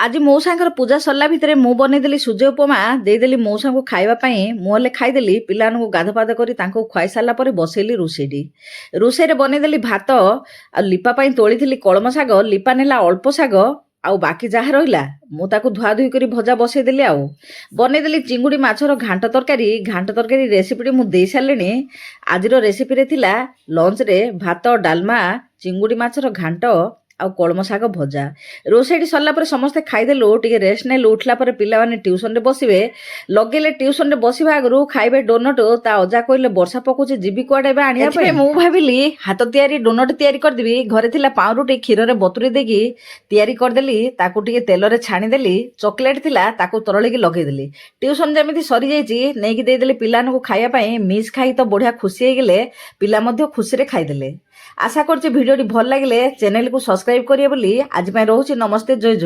ଆଜି ମଉସାଙ୍କର ପୂଜା ସରିଲା ଭିତରେ ମୁଁ ବନେଇଦେଲି ସୁଜି ଉପମା ଦେଇଦେଲି ମଉସାଙ୍କୁ ଖାଇବା ପାଇଁ। ମୁଁ ହେଲେ ଖାଇଦେଲି। ପିଲାମାନଙ୍କୁ ଗାଧପାଧ କରି ତାଙ୍କୁ ଖୁଆଇ ସାରିଲା ପରେ ବସେଇଲି ରୋଷେଇରେ ବନେଇଦେଲି ଭାତ ଆଉ ଲିପା ପାଇଁ ତୋଳିଥିଲି କଳମ ଶାଗ। ଲିପା ନେଲା ଅଳ୍ପ ଶାଗ ଆଉ ବାକି ଯାହା ରହିଲା ମୁଁ ତାକୁ ଧୁଆଧୁଇ କରି ଭଜା ବସେଇଦେଲି। ଆଉ ବନେଇଦେଲି ଚିଙ୍ଗୁଡ଼ି ମାଛର ଘାଣ୍ଟ ତରକାରୀ ରେସିପିଟି ମୁଁ ଦେଇ ସାରିଲିଣି। ଆଜିର ରେସିପିରେ ଥିଲା ଲଞ୍ଚରେ ଭାତ ଡାଲମା ଚିଙ୍ଗୁଡ଼ି ମାଛର ଘାଣ୍ଟ ଆଉ କଳମ ଶାଗ ଭଜା। ରୋଷେଇଟି ସରିଲା ପରେ ସମସ୍ତେ ଖାଇଦେଲୁ, ଟିକେ ରେଷ୍ଟ ନେଲୁ। ଉଠିଲା ପରେ ପିଲାମାନେ ଟ୍ୟୁସନରେ ବସିବେ। ଲଗେଇଲେ ଟ୍ୟୁସନରେ ବସିବା ଆଗରୁ ଖାଇବେ ଡୋନଟ। ତା ଅଜା କହିଲେ ବର୍ଷା ପକଉଛି ଯିବି କୁଆଡ଼େ ଏବେ ଆଣିବା ପାଇଁ। ମୁଁ ଭାବିଲି ହାତ ତିଆରି ଡୋନଟ ତିଆରି କରିଦେବି। ଘରେ ଥିଲା ପାଉଁରୁଟି କ୍ଷୀରରେ ବତୁରି ଦେଇକି ତିଆରି କରିଦେଲି। ତାକୁ ଟିକେ ତେଲରେ ଛାଣିଦେଲି। ଚକୋଲେଟ୍ ଥିଲା ତାକୁ ତରଳିକି ଲଗେଇଦେଲି। ଟ୍ୟୁସନ ଯେମିତି ସରିଯାଇଛି ନେଇକି ଦେଇଦେଲି ପିଲାମାନଙ୍କୁ ଖାଇବା ପାଇଁ। ମିସ୍ ଖାଇ ତ ବଢ଼ିଆ ଖୁସି ହେଇଗଲେ। ପିଲା ମଧ୍ୟ ଖୁସିରେ ଖାଇଦେଲେ। ଆଶା କରୁଛି ଭିଡ଼ିଓଟି ଭଲ ଲାଗିଲେ ଚ୍ୟାନେଲକୁ ସବସ୍କ୍ରାଇବ କରିବେ ବୋଲି। ଆଜି ପାଇଁ ରହୁଛି। ନମସ୍ତେ, ଜୟ ଜୟ।